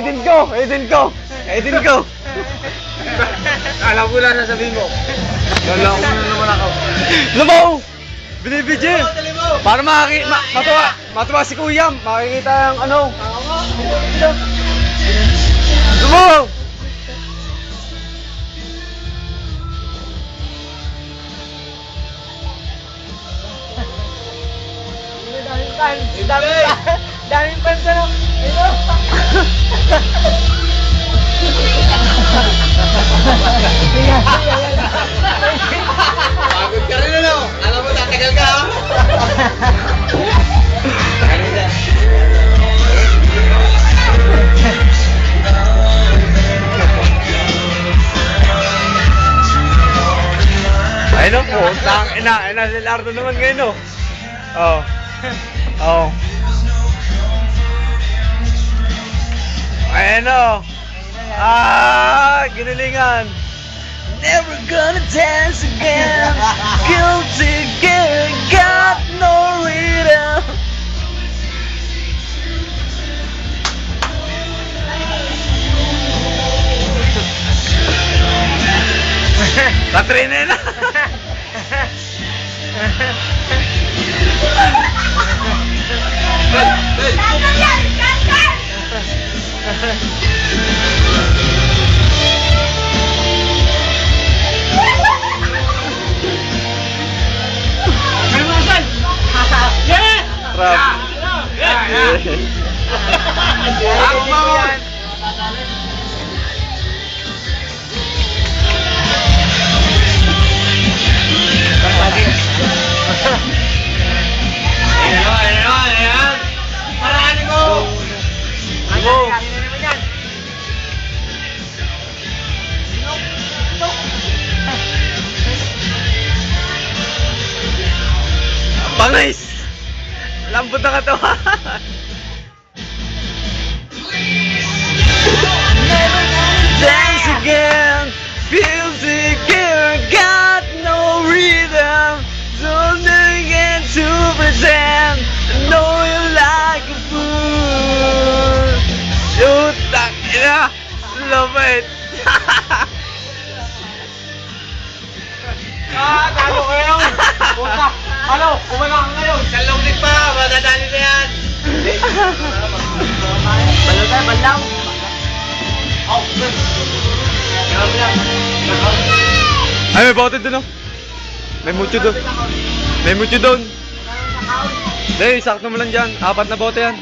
Edin ko. Alam ko lang sasabihin mo. Lala ko na naman ako. Lumaw! Binibidyo! Para matuwa si Kuya, makikita yung ano. Lumaw! Daming pan sa no. Pagod ka rin ano? Alam mo, tatagal ka ha? Ay no po, ina si Lardo naman ngayon no. Oh. Oh. Ayan o. Ginilingan. Never gonna dance again. Guilty girl, got no rhythm. Katrina na. Trap. Ayan. Paraanin mo. Bangis! Lambot na katawan! Dance again! Feels again! Got no rhythm! Something again to pretend! I know you like a fool! Shoot! Takina! Love it! Talo ko yun. Puta. Ano? Kumana ka ngayon. Salong din pa. Madadali na yan. Balaw tayo, balaw. Ay, may bote dun oh. May mucho dun. May mucho dun. Hindi, sakto mo lang dyan. 4 na bote yan.